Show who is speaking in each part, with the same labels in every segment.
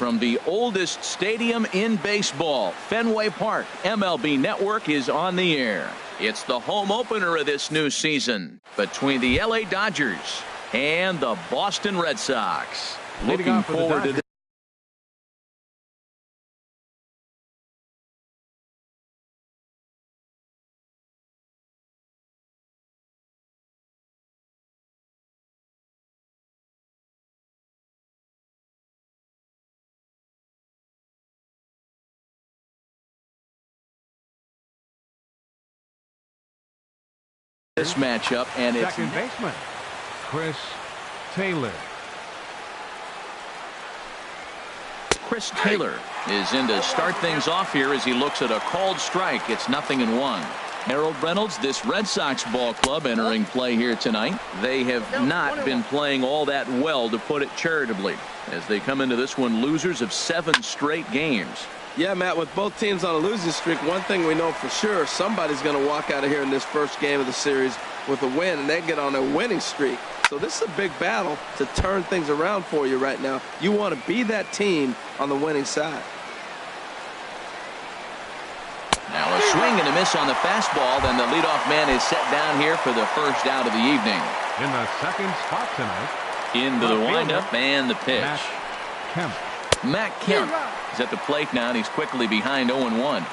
Speaker 1: from the oldest stadium in baseball, Fenway Park. MLB Network is on the air. It's the home opener of this new season between the LA Dodgers and the Boston Red Sox. Looking forward to this. This matchup, and it's
Speaker 2: second baseman Chris Taylor.
Speaker 1: Chris Taylor is in to start things off here as he looks at a called strike. It's 0-1. Harold Reynolds, this Red Sox ball club entering play here tonight. They have not been playing all that well, to put it charitably, as they come into this one losers of 7 straight games.
Speaker 3: Yeah, Matt, with both teams on a losing streak, one thing we know for sure, somebody's going to walk out of here in this first game of the series with a win, and they get on a winning streak. So this is a big battle to turn things around for you right now. You want to be that team on the winning side.
Speaker 1: Now a swing and a miss on the fastball. Then the leadoff man is set down here for the first out of the evening.
Speaker 2: In the second spot tonight,
Speaker 1: into the windup and the pitch. Matt Kemp is at the plate now, and he's quickly behind 0-1.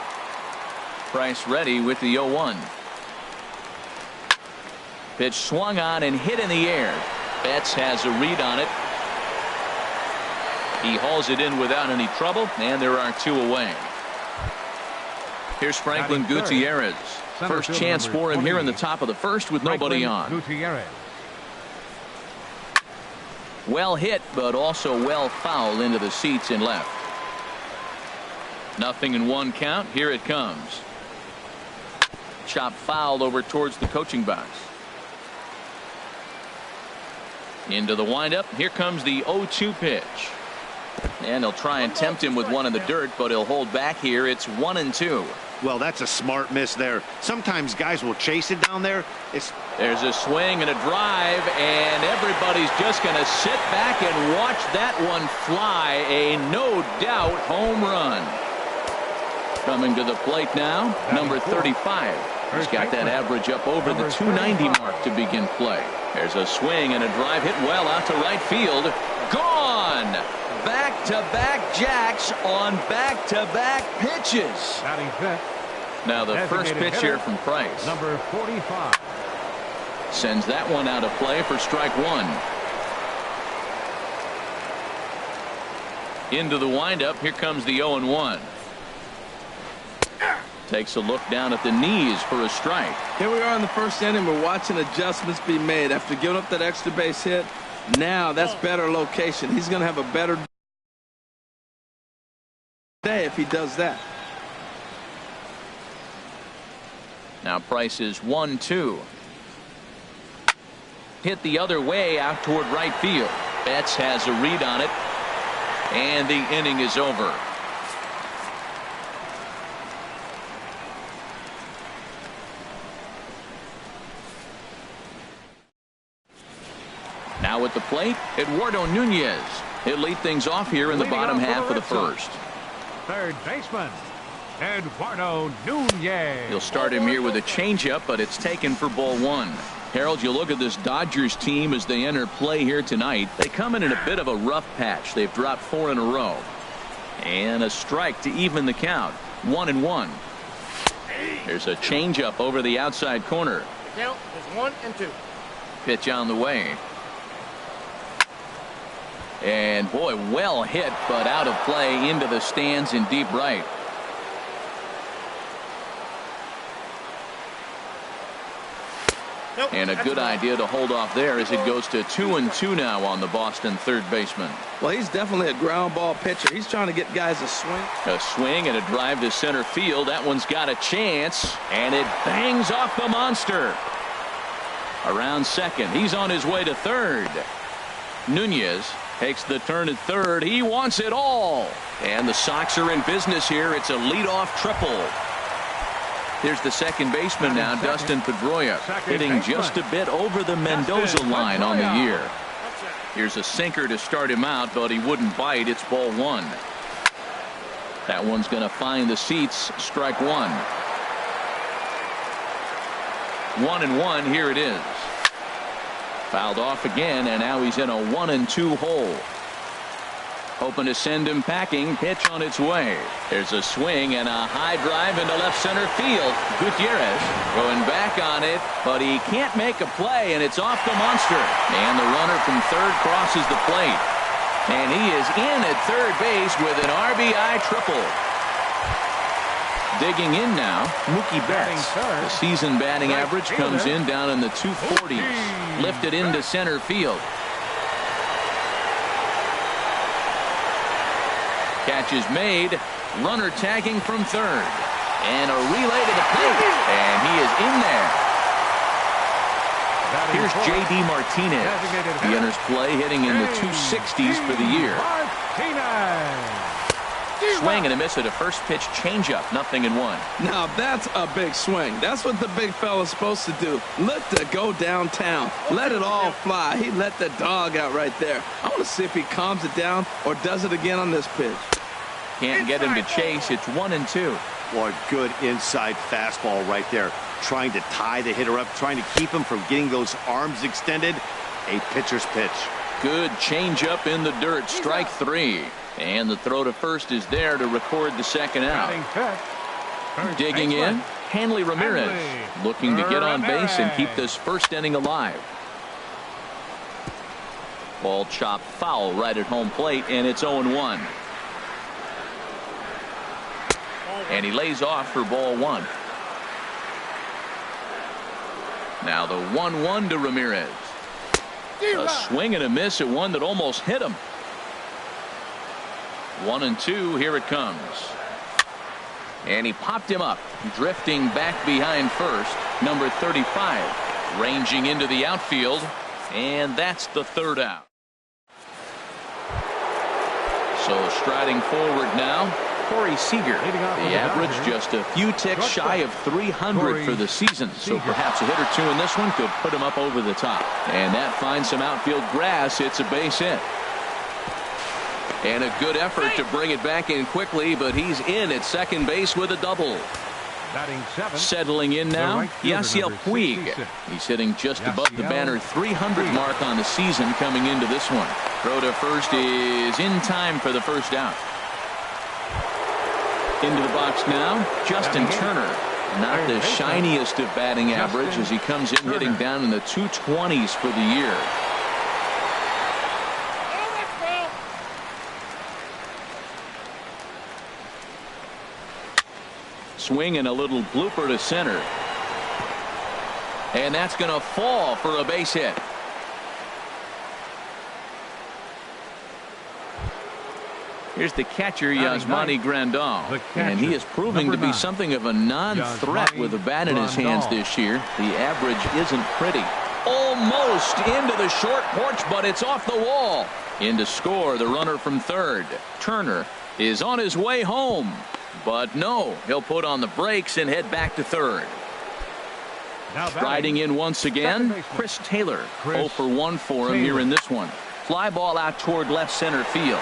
Speaker 1: Price ready with the 0-1. Pitch swung on and hit in the air. Betts has a read on it. He hauls it in without any trouble, and there are 2 away. Here's Franklin Gutierrez. First chance for him here in the top of the first with nobody on.
Speaker 2: Gutierrez.
Speaker 1: Well hit, but also well fouled into the seats in left. 0-1 count. Here it comes. Chop fouled over towards the coaching box. Into the windup. Here comes the 0-2 pitch. And they'll try and tempt him with one in the dirt, but he'll hold back here. It's 1-2.
Speaker 4: Well, that's a smart miss there. Sometimes guys will chase it down there.
Speaker 1: There's a swing and a drive, and everybody's just going to sit back and watch that one fly. A no-doubt home run. Coming to the plate now, number 35. He's got that average up over the 290 mark to begin play. There's a swing and a drive hit well out to right field. Gone! Back-to-back jacks on back-to-back pitches. Now the first pitch here from Price.
Speaker 2: Number 45.
Speaker 1: Sends that one out of play for strike 1. Into the windup. Here comes the 0-1. Takes a look down at the knees for a strike.
Speaker 3: Here we are in the first inning. We're watching adjustments be made after giving up that extra base hit. Now that's better location. He's going to have a better day if he does that.
Speaker 1: Now Price is 1-2. Hit the other way out toward right field. Betts has a read on it, and the inning is over. Now at the plate, Eduardo Nunez. He'll lead things off here in the bottom half of the first.
Speaker 2: Third baseman Eduardo Nunez.
Speaker 1: He'll start him here with a changeup, but it's taken for ball 1. Harold, you look at this Dodgers team as they enter play here tonight. They come in a bit of a rough patch. They've dropped 4 in a row. And a strike to even the count. 1-1. There's a changeup over the outside corner.
Speaker 5: The count is 1-2.
Speaker 1: Pitch on the way. And boy, well hit, but out of play into the stands in deep right. And a good idea to hold off there as it goes to 2-2 now on the Boston third baseman.
Speaker 3: Well, he's definitely a ground ball pitcher. He's trying to get guys a swing.
Speaker 1: A swing and a drive to center field. That one's got a chance, and it bangs off the monster. Around second. He's on his way to third. Nunez takes the turn at third. He wants it all. And the Sox are in business here. It's a leadoff triple. Here's the second baseman now, Dustin Pedroia, hitting just a bit over the Mendoza line on the year. Here's a sinker to start him out, but he wouldn't bite. It's ball one. That one's going to find the seats. Strike one. 1-1. Here it is. Fouled off again, and now he's in a 1-2 hole. Hoping to send him packing. Pitch on its way. There's a swing and a high drive into left center field. Gutierrez going back on it, but he can't make a play, and it's off the monster. And the runner from third crosses the plate. And he is in at third base with an RBI triple. Digging in now, Mookie Betts. The season batting average comes in down in the 240s. Lifted into center field. Catch is made. Runner tagging from third. And a relay to the plate. And he is in there. Here's J.D. Martinez. He enters play hitting in the 260s for the year. Swing and a miss at a first pitch changeup. 0-1.
Speaker 3: Now that's a big swing. That's what the big fella's supposed to do. Let it go downtown. Let it all fly. He let the dog out right there. I want to see if he calms it down or does it again on this pitch.
Speaker 1: Can't get him to chase. It's 1-2.
Speaker 4: Boy, good inside fastball right there. Trying to tie the hitter up, trying to keep him from getting those arms extended. A pitcher's pitch.
Speaker 1: Good changeup in the dirt. Strike three. And the throw to first is there to record the second out. Digging in, Hanley Ramirez looking to get on base and keep this first inning alive. Ball chopped foul right at home plate, and it's 0-1. And he lays off for ball one. Now the 1-1 to Ramirez. A swing and a miss at one that almost hit him. 1-2. Here it comes. And he popped him up, drifting back behind first. Number 35 ranging into the outfield, and that's the third out. So striding forward now, Corey Seager. The average just a few ticks shy of 300 for the season. So perhaps a hit or two in this one could put him up over the top. And that finds some outfield grass. It's a base hit. And a good effort to bring it back in quickly, but he's in at second base with a double. Settling in now, Yasiel Puig. He's hitting just above the banner 300 mark on the season coming into this one. Throw to first is in time for the first out. Into the box now, Justin Turner. Not the shiniest of batting average as he comes in hitting down in the 220s for the year. Swing and a little blooper to center. And that's going to fall for a base hit. Here's the catcher, Yasmani Grandal. And he is proving to be something of a non-threat with a bat in his hands this year. The average isn't pretty. Almost into the short porch, but it's off the wall. In to score, the runner from third. Turner is on his way home. But no, he'll put on the brakes and head back to third. Striding in once again, Chris Taylor. 0 for 1 for him here in this one. Fly ball out toward left center field.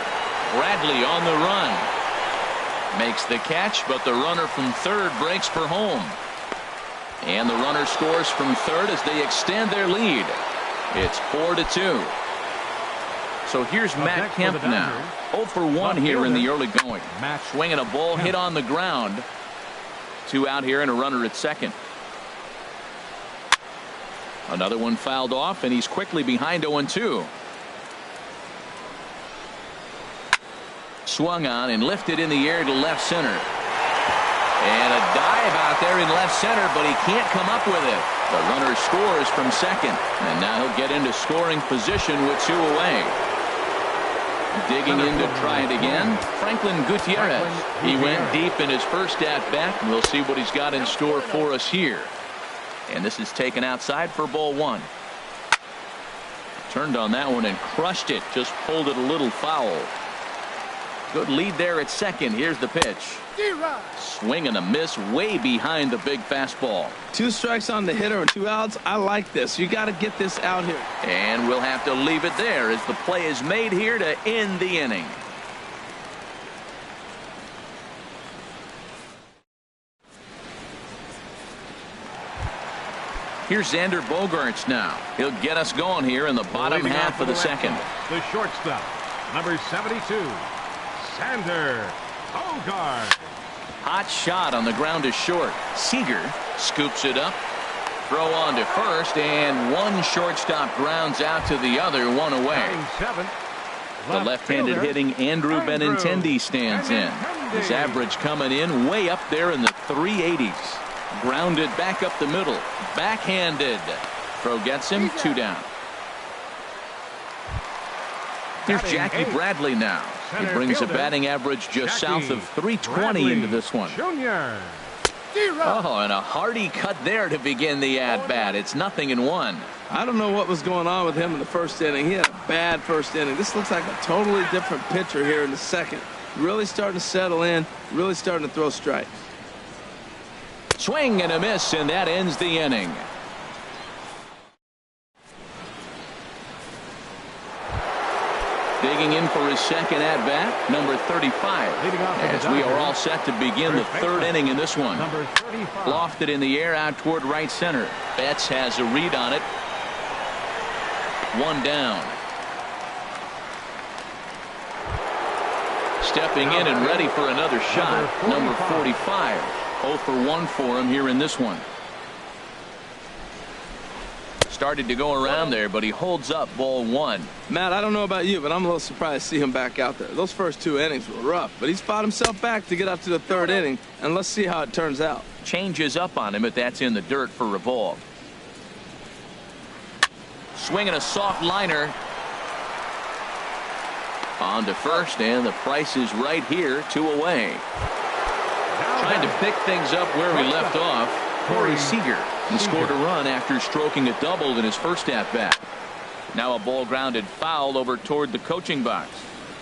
Speaker 1: Bradley on the run. Makes the catch, but the runner from third breaks for home. And the runner scores from third as they extend their lead. It's 4-2. So here's Matt Kemp now. 0 for 1 here in the early going. Swinging a ball hit on the ground. 2 out here and a runner at second. Another one fouled off, and he's quickly behind 0-2. Swung on and lifted in the air to left center. And a dive out there in left center, but he can't come up with it. The runner scores from second, and now he'll get into scoring position with 2 away. Digging in to try it again, Franklin Gutierrez. He went deep in his first at-bat, and we'll see what he's got in store for us here. And this is taken outside for ball one. Turned on that one and crushed it, just pulled it a little foul. Good lead there at second. Here's the pitch. Swing and a miss way behind the big fastball.
Speaker 3: 2 strikes on the hitter and 2 outs. I like this. You got to get this out here.
Speaker 1: And we'll have to leave it there as the play is made here to end the inning. Here's Xander Bogaerts now. He'll get us going here in the bottom half of the second.
Speaker 2: The shortstop, number 72, Xander Bogaerts.
Speaker 1: Hot shot on the ground is short. Seager scoops it up. Throw on to first, and one shortstop grounds out to the other, one away. The left-handed hitting Andrew Benintendi stands in. His average coming in way up there in the 380s. Grounded back up the middle. Backhanded. Throw gets him, 2 down. Here's Jackie Bradley now. He brings a batting average just south of 320 into this one. Oh, and a hearty cut there to begin the at-bat. It's 0-1.
Speaker 3: I don't know what was going on with him in the first inning. He had a bad first inning. This looks like a totally different pitcher here in the second. Really starting to settle in, really starting to throw strikes.
Speaker 1: Swing and a miss, and that ends the inning. Digging in for his second at-bat, number 35. As we are all set to begin the third inning in this one. Lofted in the air out toward right center. Betts has a read on it. 1 down. Stepping in and ready for another shot, number 45. 0 for 1 for him here in this one. Started to go around there, but he holds up ball 1.
Speaker 3: Matt, I don't know about you, but I'm a little surprised to see him back out there. Those first 2 innings were rough, but he's fought himself back to get up to the 3rd inning, and let's see how it turns out.
Speaker 1: Changes up on him, but that's in the dirt for a ball. Swinging a soft liner. On to first, and the price is right here, 2 away. Trying to pick things up where we left off. Corey Seager. He scored a run after stroking a double in his first at-bat. Now a ball grounded foul over toward the coaching box.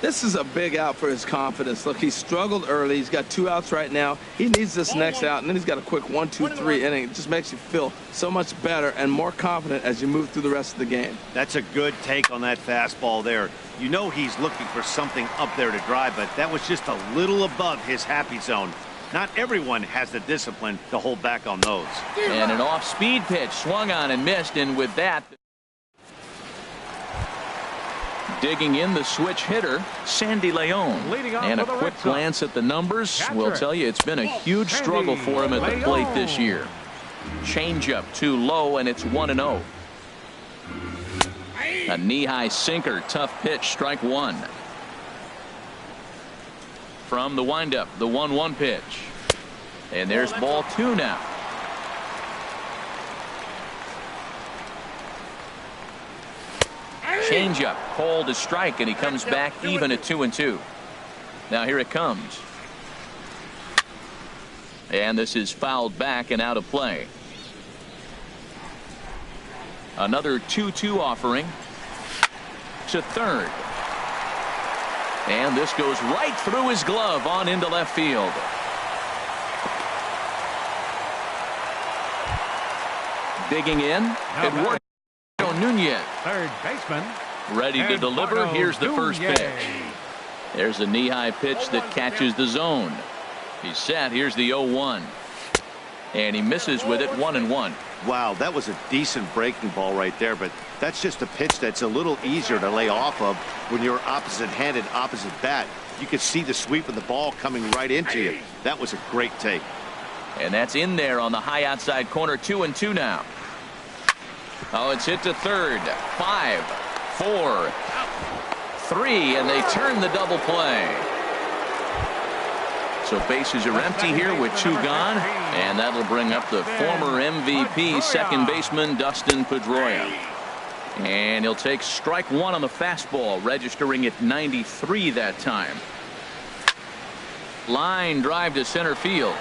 Speaker 3: This is a big out for his confidence. Look, he struggled early. He's got 2 outs right now. He needs this next out, and then he's got a quick 1, 2, 3 inning. It just makes you feel so much better and more confident as you move through the rest of the game.
Speaker 4: That's a good take on that fastball there. You know he's looking for something up there to drive, but that was just a little above his happy zone. Not everyone has the discipline to hold back on those.
Speaker 1: And an off-speed pitch swung on and missed, and with that, digging in the switch hitter, Sandy Leon. And a quick glance at the numbers will tell you it's been a huge struggle for him at the plate this year. Changeup too low, and it's 1-0. A knee-high sinker, tough pitch, strike 1. From the windup, the 1-1 pitch. And there's ball 2 now. Changeup, called a strike, and he comes back even at 2-2. Now here it comes. And this is fouled back and out of play. Another 2-2 offering to third. And this goes right through his glove on into left field. Digging in, Eduardo Nunez.
Speaker 2: Third baseman.
Speaker 1: Ready to deliver. Here's the first pitch. There's a knee-high pitch that catches the zone. He's set. Here's the 0-1. And he misses with it, 1-1.
Speaker 4: Wow, that was a decent breaking ball right there, but that's just a pitch that's a little easier to lay off of when you're opposite-handed, opposite bat. You could see the sweep of the ball coming right into you. That was a great take.
Speaker 1: And that's in there on the high outside corner. 2-2 now. Oh, it's hit to third. 5, 4, 3, and they turn the double play. So bases are empty here with 2 gone, and that'll bring up the former MVP second baseman Dustin Pedroia. And he'll take strike 1 on the fastball, registering at 93 that time. Line drive to center field.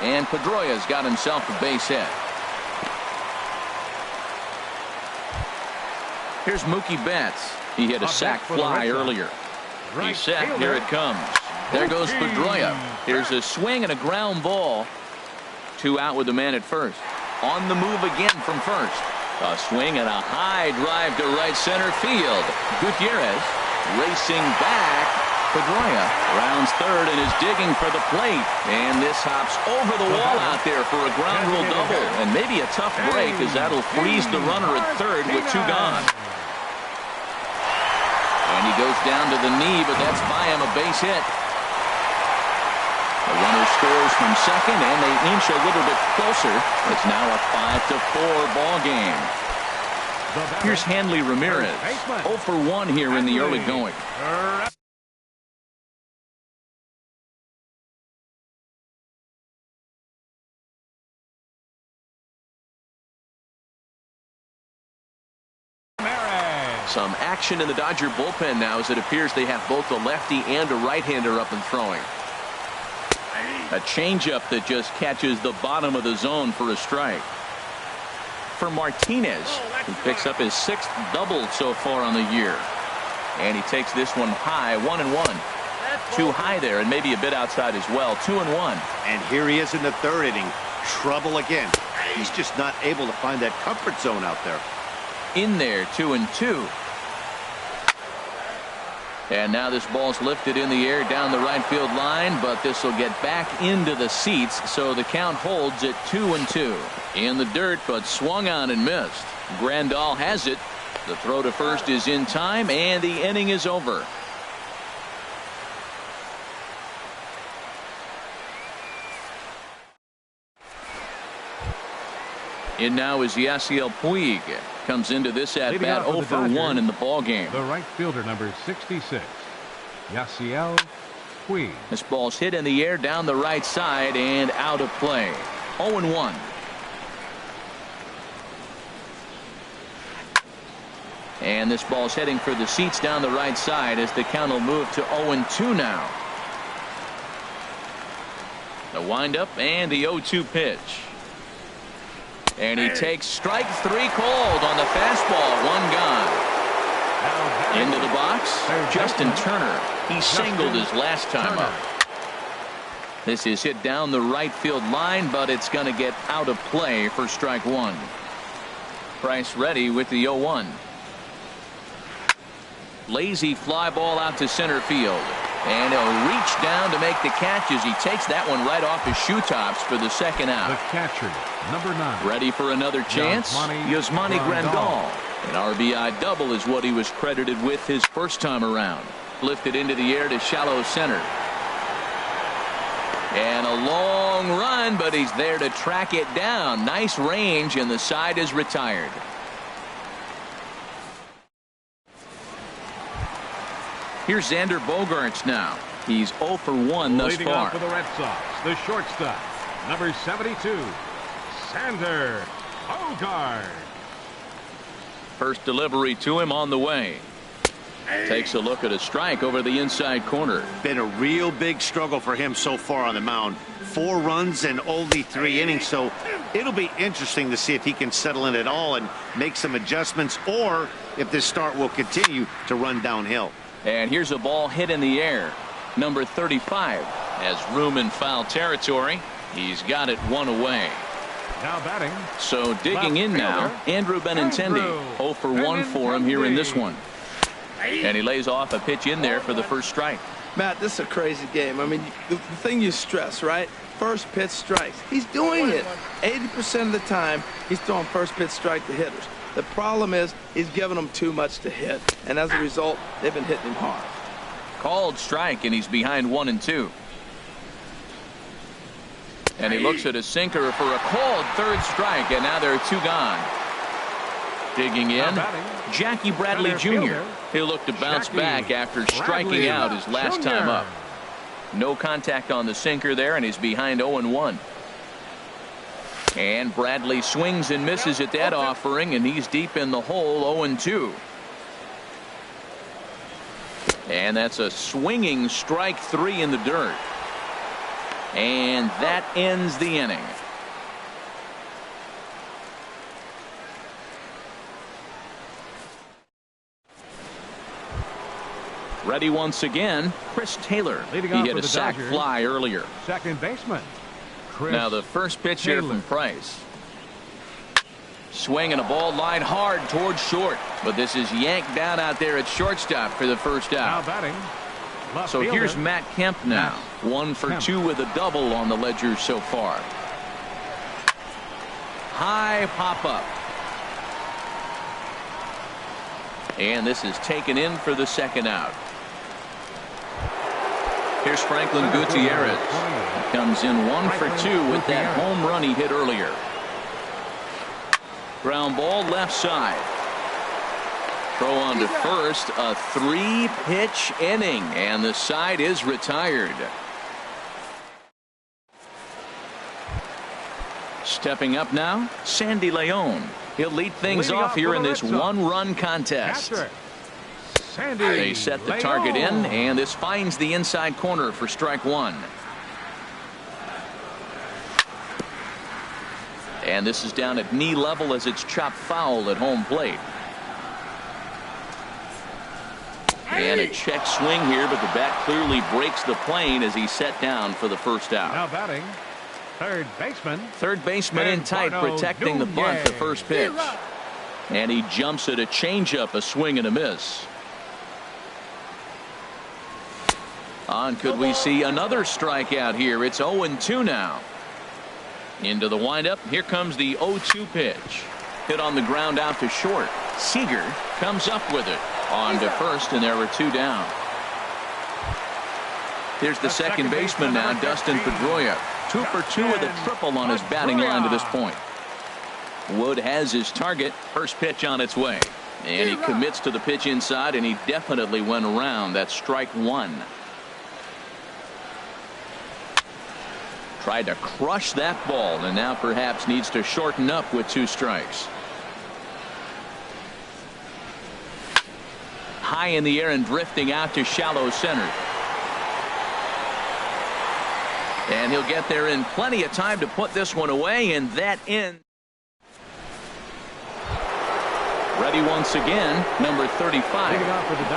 Speaker 1: And Pedroia's got himself a base hit. Here's Mookie Betts. He hit a sac fly earlier. He's set. Here it comes. There goes Pedroia. Here's a swing and a ground ball. 2 out with the man at first. On the move again from first. A swing and a high drive to right center field. Gutierrez racing back. Pedroia rounds third and is digging for the plate. And this hops over the wall out there for a ground rule double. And maybe a tough break, as that'll freeze the runner at third with 2 gone. And he goes down to the knee, but that's by him, a base hit. The runner scores from second, and they inch a little bit closer. It's now a 5-4 ball game. Here's Hanley Ramirez, 0 for 1 here in the early going. Some action in the Dodger bullpen now, as it appears they have both a lefty and a right-hander up and throwing. A changeup that just catches the bottom of the zone for a strike. For Martinez, who picks up his 6th double so far on the year. And he takes this one high, 1-1. Too high there, and maybe a bit outside as well, 2-1.
Speaker 4: And here he is in the 3rd inning. Trouble again. He's just not able to find that comfort zone out there.
Speaker 1: In there, 2-2. And now this ball's lifted in the air down the right field line, but this will get back into the seats, so the count holds at 2-2. In the dirt, but swung on and missed. Grandal has it. The throw to first is in time, and the inning is over. In now is Yasiel Puig. Comes into this at bat 0 for 1 in the ball game.
Speaker 2: The right fielder, number 66, Yasiel Puig.
Speaker 1: This ball's hit in the air down the right side and out of play. 0-1. And this ball's heading for the seats down the right side, as the count will move to 0-2 now. The windup and the 0-2 pitch. And he takes strike 3 called on the fastball. 1 gone. Into the box, Justin Turner. He singled his last time up. This is hit down the right field line, but it's going to get out of play for strike 1. Price ready with the 0-1. Lazy fly ball out to center field. And he'll reach down to make the catch as he takes that one right off his shoe tops for the 2nd out.
Speaker 2: The catcher, number 9.
Speaker 1: Ready for another chance? Yasmani Grandal. An RBI double is what he was credited with his first time around. Lifted into the air to shallow center. And a long run, but he's there to track it down. Nice range, and the side is retired. Here's Xander Bogaerts now. He's 0 for 1 thus
Speaker 2: Leading
Speaker 1: far.
Speaker 2: off for the Red Sox, the shortstop, number 72, Xander Bogaerts.
Speaker 1: First delivery to him on the way. Takes a look at a strike over the inside corner.
Speaker 4: Been a real big struggle for him so far on the mound. 4 runs and only 3 innings, so it'll be interesting to see if he can settle in at all and make some adjustments, or if this start will continue to run downhill.
Speaker 1: And here's a ball hit in the air. Number 35 has room in foul territory. He's got it 1 away.
Speaker 2: Now batting.
Speaker 1: So digging in now, Andrew Benintendi. 0 for 1 for him here in this one. And he lays off a pitch in there for the first strike.
Speaker 3: Matt, this is a crazy game. I mean, the thing you stress, right? First pitch strikes. He's doing it. 80% of the time, he's throwing first pitch strike to hitters. The problem is he's giving them too much to hit, and as a result, they've been hitting him hard.
Speaker 1: Called strike, and he's behind 1-2. And he looks at a sinker for a called 3rd strike, and now there are 2 gone. Digging in, Jackie Bradley Jr. He'll look to bounce back after striking out his last time up. No contact on the sinker there, and he's behind 0-1. And Bradley swings and misses at that offering, and he's deep in the hole, 0-2. And that's a swinging strike 3 in the dirt. And that ends the inning. Ready once again, Chris Taylor. He hit a sac fly earlier.
Speaker 2: Second baseman, Chris
Speaker 1: Now the first pitch here
Speaker 2: Taylor.
Speaker 1: from Price. Swinging a ball line hard towards short, but this is yanked down out there at shortstop for the first
Speaker 2: Now
Speaker 1: out.
Speaker 2: batting, left
Speaker 1: So
Speaker 2: fielder,
Speaker 1: here's Matt Kemp now.
Speaker 2: Matt
Speaker 1: 1 for
Speaker 2: Kemp.
Speaker 1: 2 with a double on the ledger so far. High pop up. And this is taken in for the second out. Here's Franklin Gutierrez. He comes in 1 for 2 with that home run he hit earlier. Ground ball left side. Throw on to first, a 3-pitch inning, and the side is retired. Stepping up now, Sandy Leon. He'll lead things
Speaker 2: Leading
Speaker 1: off
Speaker 2: off
Speaker 1: here
Speaker 2: for
Speaker 1: in
Speaker 2: the
Speaker 1: this
Speaker 2: Red Sox.
Speaker 1: one-run contest.
Speaker 2: catcher, Sandy
Speaker 1: They set the target in,
Speaker 2: Leon.
Speaker 1: and this finds the inside corner for strike 1. And this is down at knee level as it's chopped foul at home plate. And a check swing here, but the bat clearly breaks the plane as he's set down for the first out.
Speaker 2: Now batting, third baseman,
Speaker 1: Third baseman in tight,
Speaker 2: Eduardo
Speaker 1: protecting the bunt, the
Speaker 2: Nunez.
Speaker 1: first pitch. And he jumps at a changeup, a swing and a miss. On could we see another strikeout here? It's 0-2 now. Into the windup. Here comes the 0-2 pitch. Hit on the ground out to short. Seager comes up with it. On to first, and there were 2 down. Here's the second baseman now, Dustin Pedroia. 2 for 2 with a triple on his batting line to this point. Wood has his target. First pitch on its way. And he commits to the pitch inside, and he definitely went around. That's strike 1. Tried to crush that ball, and now perhaps needs to shorten up with 2 strikes. High in the air and drifting out to shallow center. And he'll get there in plenty of time to put this one away, and that ends. Ready once again, number 35.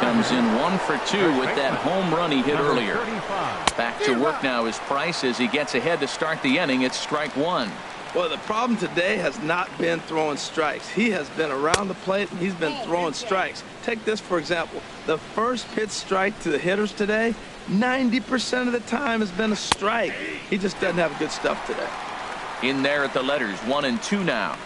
Speaker 1: Comes in 1 for 2 with that home run he hit
Speaker 2: number
Speaker 1: earlier.
Speaker 2: 35.
Speaker 1: Back to work now is Price as he gets ahead to start the inning. It's strike 1.
Speaker 3: Well, the problem today has not been throwing strikes. He has been around the plate, and he's been throwing strikes. Take this, for example. The first pitch strike to the hitters today, 90% of the time has been a strike. He just doesn't have good stuff today.
Speaker 1: In there at the letters, 1 and 2 now.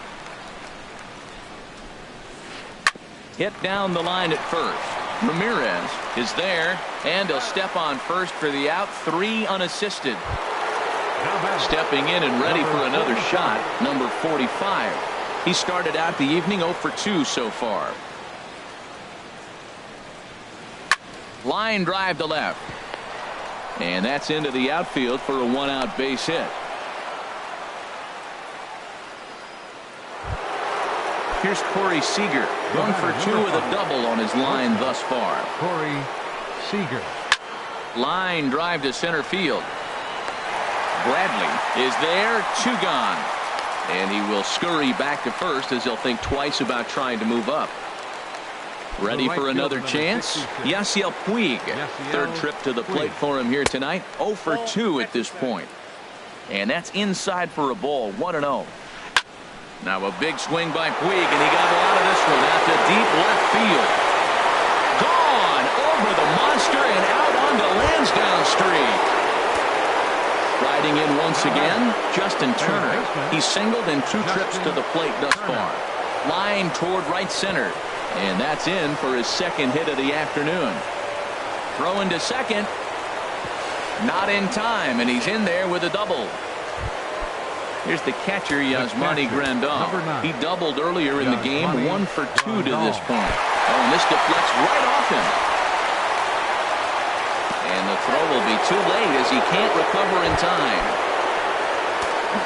Speaker 1: Hit down the line at first. Ramirez is there, and he'll step on first for the out. 3 unassisted.
Speaker 2: Now batting,
Speaker 1: Stepping in and ready for another shot, number 45. He started out the evening 0 for 2 so far. Line drive to left. And that's into the outfield for a 1-out base hit. Here's Corey Seager, 1 for 2 with a double on his line thus far.
Speaker 2: Corey Seager.
Speaker 1: Line drive to center field. Bradley is there, 2 gone. And he will scurry back to first as he'll think twice about trying to move up. Ready for another chance? Yasiel Puig. Third trip to the plate for him here tonight. 0 for 2 at this point. And that's inside for a ball, 1-0. Now a big swing by Puig, and he got a lot of this one out to deep left field. Gone over the monster and out onto Lansdowne Street. Riding in once again, Justin Turner. He singled in 2 trips to the plate thus far. Line toward right center. And that's in for his second hit of the afternoon. Throwing to second. Not in time, and he's in there with a double. Here's the catcher, Yasmani Grandal. He doubled earlier in the game, 1 for 2 to this point. Oh, and this deflects right off him. And the throw will be too late as he can't recover in time.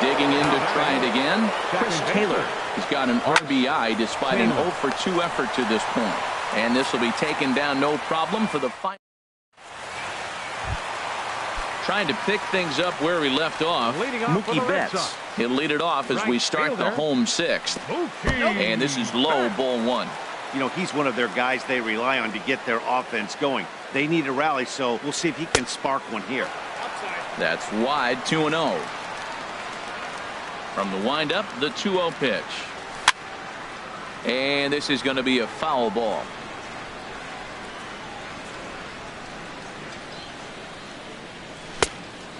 Speaker 1: Digging in to try it again, Chris Taylor. He's got an RBI despite an 0 for 2 effort to this point. And this will be taken down no problem for the final. Trying to pick things up where he left off, Mookie Betts. He'll lead it off as we start the home 6th. And this is low, ball 1.
Speaker 4: You know, he's one of their guys they rely on to get their offense going. They need a rally, so we'll see if he can spark one here.
Speaker 1: That's wide, 2-0. From the windup, the 2-0 pitch. And this is going to be a foul ball.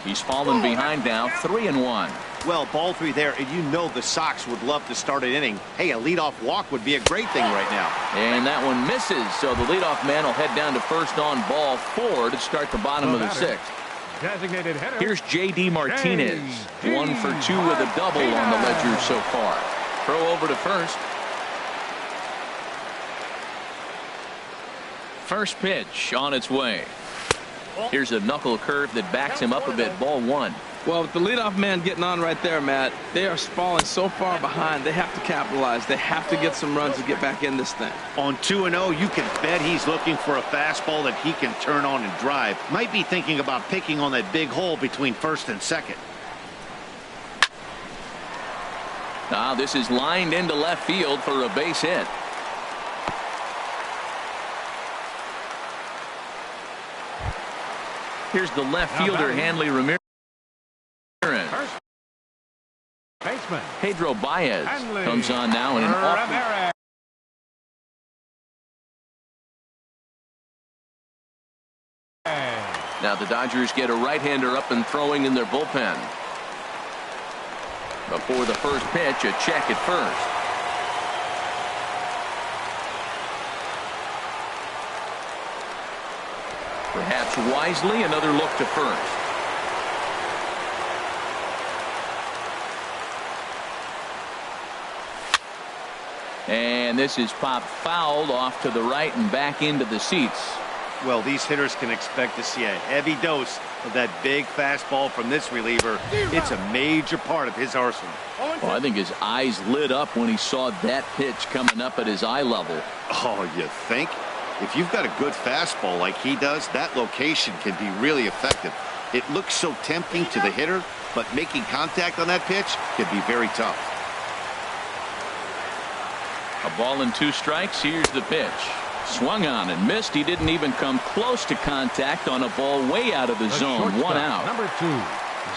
Speaker 1: He's fallen behind now, 3-1.
Speaker 4: Well, ball 3 there, and you know the Sox would love to start an inning. Hey, a leadoff walk would be a great thing right now.
Speaker 1: And that one misses, so the leadoff man will head down to first on ball 4 to start the bottom of the 6th.
Speaker 2: Designated hitter.
Speaker 1: Here's J.D. Martinez, 1 for 2 with a double on the ledger so far. Throw over to first. First pitch on its way. Here's a knuckle curve that backs him up a bit. Ball 1.
Speaker 3: Well, with the leadoff man getting on right there, Matt, they are falling so far behind. They have to capitalize. They have to get some runs to get back in this thing.
Speaker 4: On 2-0, you can bet he's looking for a fastball that he can turn on and drive. Might be thinking about picking on that big hole between first and second.
Speaker 1: Now this is lined into left field for a base hit. Here's the left fielder, Hanley Ramirez.
Speaker 2: First baseman
Speaker 1: Pedro Baez
Speaker 2: Hanley
Speaker 1: comes on now in an
Speaker 2: Ramirez.
Speaker 1: Now the Dodgers get a right-hander up and throwing in their bullpen. Before the first pitch, a check at first. Perhaps wisely, another look to first. And this is popped fouled off to the right and back into the seats.
Speaker 4: Well, these hitters can expect to see a heavy dose of that big fastball from this reliever. It's a major part of his arsenal.
Speaker 1: Well, I think his eyes lit up when he saw that pitch coming up at his eye level.
Speaker 4: Oh, you think? If you've got a good fastball like he does, that location can be really effective. It looks so tempting to the hitter, but making contact on that pitch can be very tough.
Speaker 1: A ball and 2 strikes. Here's the pitch. Swung on and missed. He didn't even come close to contact on a ball way out of the zone. 1 out.
Speaker 2: Number 2,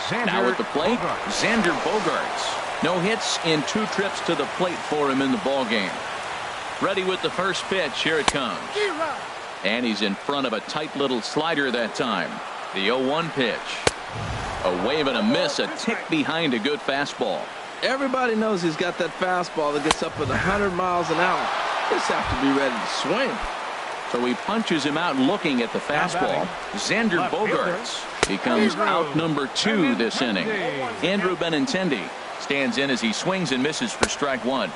Speaker 2: Xander
Speaker 1: Now at the plate,
Speaker 2: Bogaerts.
Speaker 1: Xander Bogaerts. No hits in 2 trips to the plate for him in the ball game. Ready with the first pitch. Here it comes. And he's in front of a tight little slider that time. The 0-1 pitch. A wave and a miss, a tick behind a good fastball.
Speaker 3: Everybody knows he's got that fastball that gets up at 100 miles an hour. Just have to be ready to swing.
Speaker 1: So he punches him out looking at the fastball. Xander Bogaerts becomes out number 2 this inning. Andrew Benintendi stands in as he swings and misses for strike 1.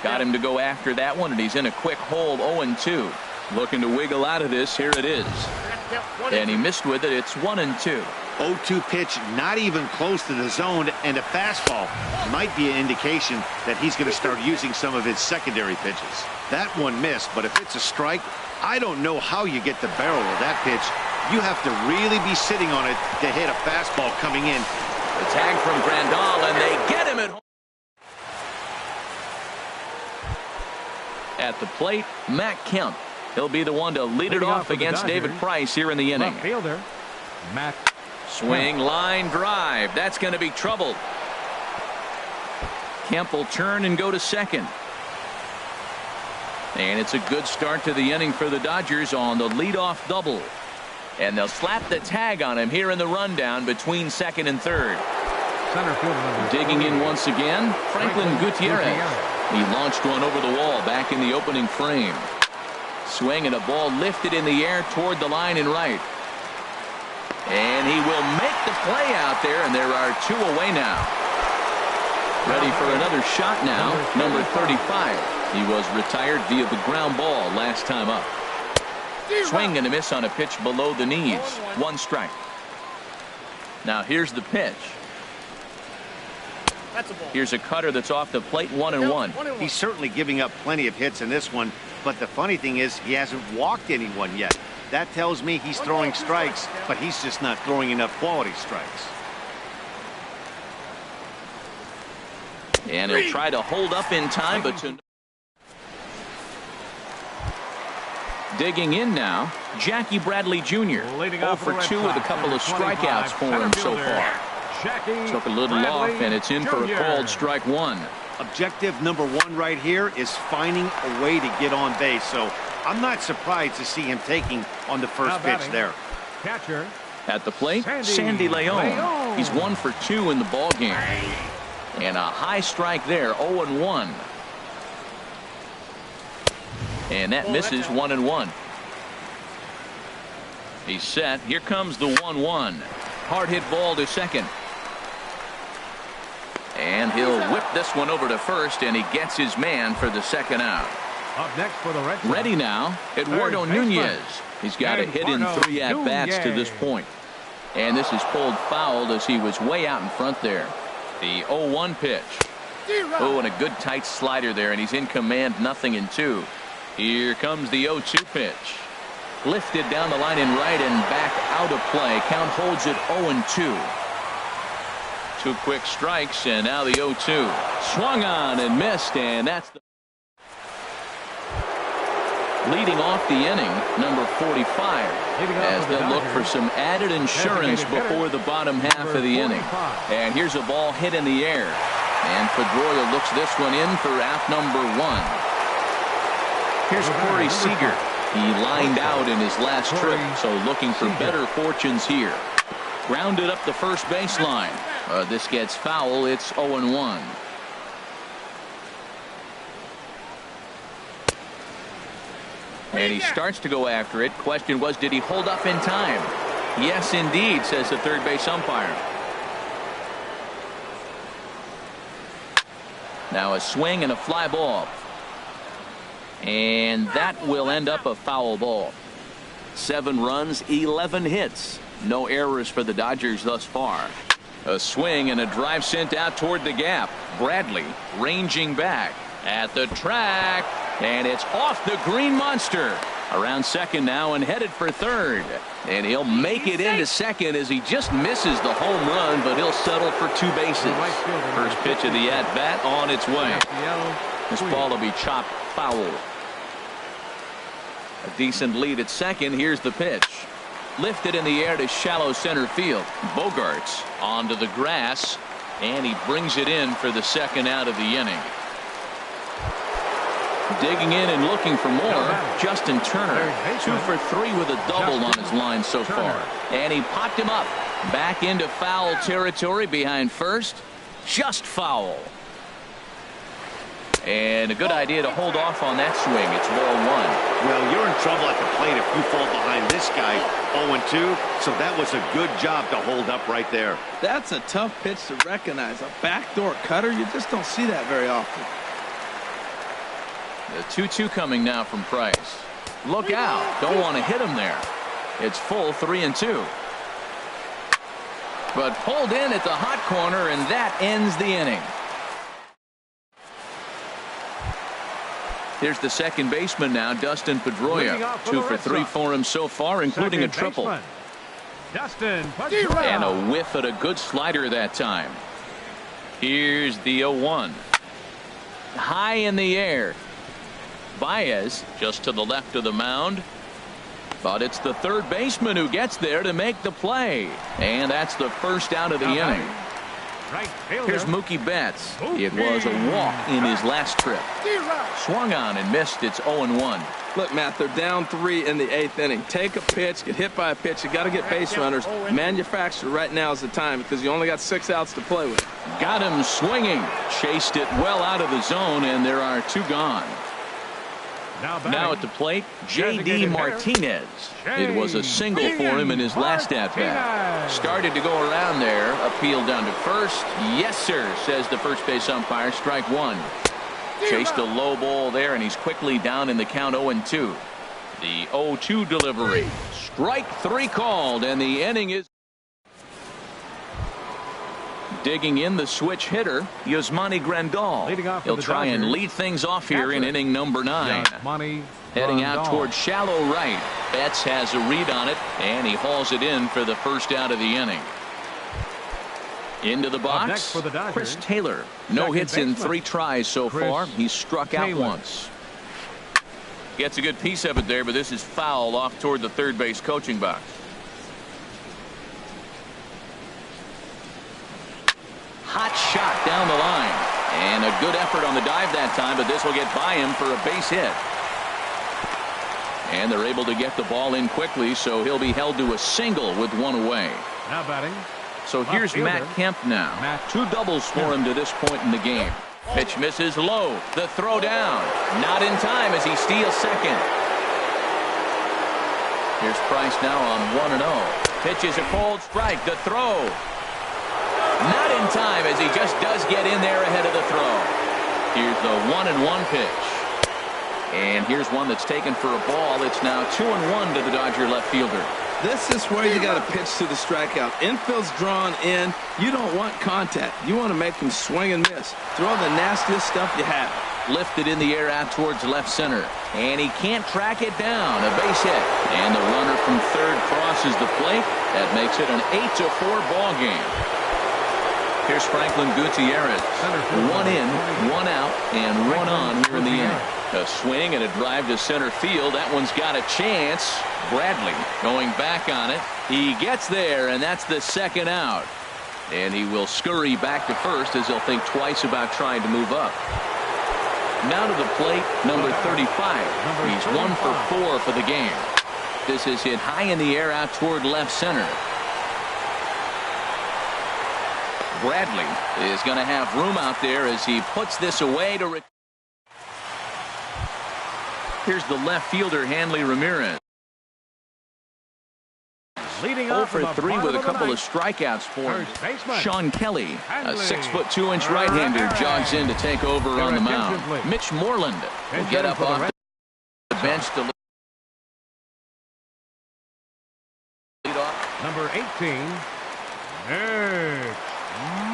Speaker 1: Got him to go after that one, and he's in a quick hold. 0-2. Looking to wiggle out of this. Here it is. And he missed with it. It's 1-2.
Speaker 4: 0-2 pitch, not even close to the zone, and a fastball might be an indication that he's going to start using some of his secondary pitches. That one missed, but if it's a strike, I don't know how you get the barrel of that pitch. You have to really be sitting on it to hit a fastball coming in.
Speaker 1: The tag from Grandal, and they get him at home. At the plate, Matt Kemp. He'll be the one to lead it off against David Price here in the inning.
Speaker 2: Left fielder Matt.
Speaker 1: Swing, line drive. That's going to be trouble. Kemp will turn and go to second. And it's a good start to the inning for the Dodgers on the leadoff double. And they'll slap the tag on him here in the rundown between second and third.
Speaker 2: Center fielder
Speaker 1: Digging in once again, Franklin Gutierrez. He launched one over the wall back in the opening frame. Swing and a ball lifted in the air toward the line and right. And he will make the play out there, and there are 2 away now. Ready for another shot now, number 35. He was retired via the ground ball last time up. Swing and a miss on a pitch below the knees. 1 strike. Now here's the pitch. Here's a cutter that's off the plate. 1-1.
Speaker 4: He's certainly giving up plenty of hits in this one, but the funny thing is he hasn't walked anyone yet. That tells me he's throwing strikes, but he's just not throwing enough quality strikes.
Speaker 1: And he'll try to hold up in time, but Digging in now, Jackie Bradley Jr. 0 for 2 with a couple of strikeouts for him so far. Took a little off, and it's in for a called strike one.
Speaker 4: Objective number one right here is finding a way to get on base. So I'm not surprised to see him taking on the first pitch there.
Speaker 2: Catcher.
Speaker 1: At the plate, Sandy Leon. He's 1 for 2 in the ball game. And a high strike there, 0-1. And that misses 1-1. He's set. Here comes the 1-1. Hard hit ball to second. And he'll whip this one over to first, and he gets his man for the second out.
Speaker 2: Up next for the Red Sox.
Speaker 1: Ready now, Eduardo Nunez. He's got a hit in 3 at-bats to this point. And this is pulled foul as he was way out in front there. The 0-1 pitch. Oh, and a good tight slider there, and he's in command, 0-2. Here comes the 0-2 pitch. Lifted down the line in right and back out of play. Count holds it 0-2. 2 quick strikes, and now the 0-2. Swung on and missed, and that's the leading off the inning, number 45, as they'll look for some added insurance before the bottom half of the inning. And here's a ball hit in the air, and Pedroia looks this one in for out number 1. Here's Corey Seager. He lined out in his last trip, so looking for better fortunes here. Grounded up the first baseline. This gets foul. It's 0-1. And he starts to go after it. Question was, did he hold up in time? Yes, indeed, says the third base umpire. Now a swing and a fly ball. And that will end up a foul ball. 7 runs, 11 hits. No errors for the Dodgers thus far. A swing and a drive sent out toward the gap. Bradley ranging back at the track. And it's off the green monster. Around second now and headed for third. And he'll make it into second as he just misses the home run, but he'll settle for 2 bases. First pitch of the at-bat on its way. This ball will be chopped foul. A decent lead at second. Here's the pitch. Lifted in the air to shallow center field. Bogarts onto the grass, and he brings it in for the second out of the inning. Digging in and looking for more, Justin Turner. 2 for 3 with a double on his line so far. And he popped him up. Back into foul territory behind first. Just foul. And a good idea to hold off on that swing. It's ball 1.
Speaker 4: Well, you're in trouble at the plate if you fall behind this guy. 0-2. So that was a good job to hold up right there.
Speaker 3: That's a tough pitch to recognize. A backdoor cutter, you just don't see that very often.
Speaker 1: The 2-2 coming now from Price. Look out. Don't want to hit him there. It's full 3-2. But pulled in at the hot corner, and that ends the inning. Here's the second baseman now, Dustin Pedroia. 2 for 3 for him so far, including a triple.
Speaker 2: Dustin Pedroia.
Speaker 1: And a whiff at a good slider that time. Here's the 0-1. High in the air. Baez just to the left of the mound. But it's the third baseman who gets there to make the play. And that's the first out of the inning. Here's Mookie Betts. It was a walk in his last trip. Swung on and missed. It's 0-1.
Speaker 3: Look, Matt, they're down 3 in the 8th inning. Take a pitch, get hit by a pitch. You got to get base runners. Manufacture right now is the time because you only got 6 outs to play with.
Speaker 1: Got him swinging. Chased it well out of the zone, and there are 2 gone. Now at the plate, J.D. Martinez. It was a single for him in his last at-bat. Started to go around there. Appeal down to first. Yes, sir, says the first base umpire. Strike 1. Chased a low ball there, and he's quickly down in the count 0-2. The 0-2 delivery. Strike 3 called, and the inning is... Digging in, the switch hitter, Yasmani Grandal. He'll try and lead things off here in inning number 9. Heading out toward shallow right. Betts has a read on it, and he hauls it in for the first out of the inning. Into the box, Chris Taylor. No hits in 3 tries so far. He's struck out once. Gets a good piece of it there, but this is foul off toward the third base coaching box. Hot shot down the line. And a good effort on the dive that time, but this will get by him for a base hit. And they're able to get the ball in quickly, so he'll be held to a single with one away.
Speaker 2: Now batting.
Speaker 1: So here's Matt Kemp now. Two doubles for him to this point in the game. Pitch misses low. The throw down. Not in time as he steals second. Here's Price now on 1-0. Pitches a cold strike. The throw. Not in time as he just does get in there ahead of the throw. Here's the 1-1 pitch. And here's one that's taken for a ball. It's now 2-1 to the Dodger left fielder.
Speaker 3: This is where you got to pitch to the strikeout. Infield's drawn in. You don't want contact. You want to make him swing and miss. Throw the nastiest stuff you have.
Speaker 1: Lifted in the air out towards left center. And he can't track it down. A base hit. And the runner from third crosses the plate. That makes it an 8-4 ball game. Here's Franklin Gutierrez. One in, one out, and one on here in the inning. A swing and a drive to center field. That one's got a chance. Bradley going back on it. He gets there, and that's the second out. And he will scurry back to first as he'll think twice about trying to move up. Now to the plate, number 35. He's 1 for 4 for the game. This is hit high in the air out toward left center. Bradley is going to have room out there as he puts this away to. Here's the left fielder, Hanley Ramirez.
Speaker 2: Leading
Speaker 1: 0
Speaker 2: off
Speaker 1: for 3 with a couple of strikeouts for him. Sean Kelly, a 6'2" right-hander, jogs in to take over on the mound. Mitch Moreland will get up off the bench to lead off.
Speaker 2: Number 18, Mitch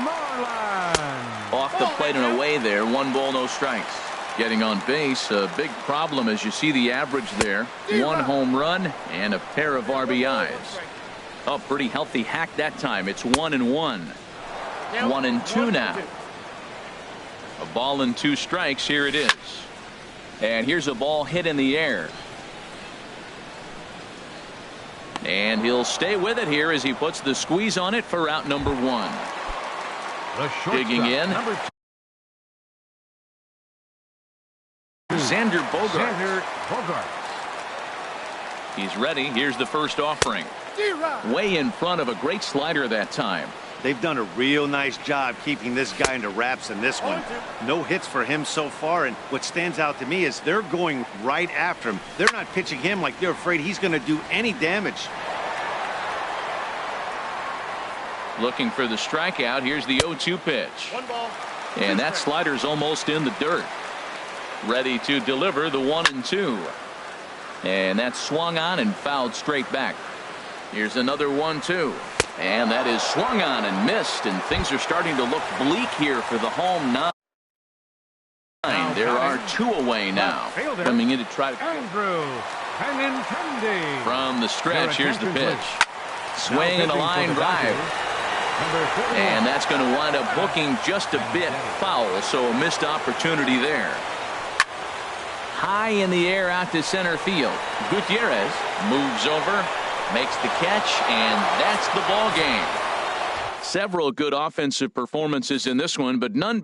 Speaker 2: Moreland.
Speaker 1: Off the plate and away there. 1 ball, no strikes. Getting on base, a big problem as you see the average there. 1 home run and a pair of RBIs. Oh, pretty healthy hack that time. It's 1-1. 1-2 now. A ball and 2 strikes. Here it is. And here's a ball hit in the air. And he'll stay with it here as he puts the squeeze on it for out number 1. Digging in. Xander Bogart. He's ready. Here's the first offering. Way in front of a great slider that time.
Speaker 4: They've done a real nice job keeping this guy into wraps in this one. No hits for him so far, and what stands out to me is they're going right after him. They're not pitching him like they're afraid he's going to do any damage.
Speaker 1: Looking for the strikeout. Here's the 0-2 pitch.
Speaker 5: 1 ball.
Speaker 1: And that slider's almost in the dirt. Ready to deliver the 1-2. And that's swung on and fouled straight back. Here's another 1-2. And that is swung on and missed, and things are starting to look bleak here for the home 9. There are 2 away now. Coming in to try to. From the stretch, here's the pitch. Swing and a line drive. And that's going to wind up hooking just a bit foul, so a missed opportunity there. High in the air out to center field. Gutierrez moves over, makes the catch, and that's the ball game. Several good offensive performances in this one, but none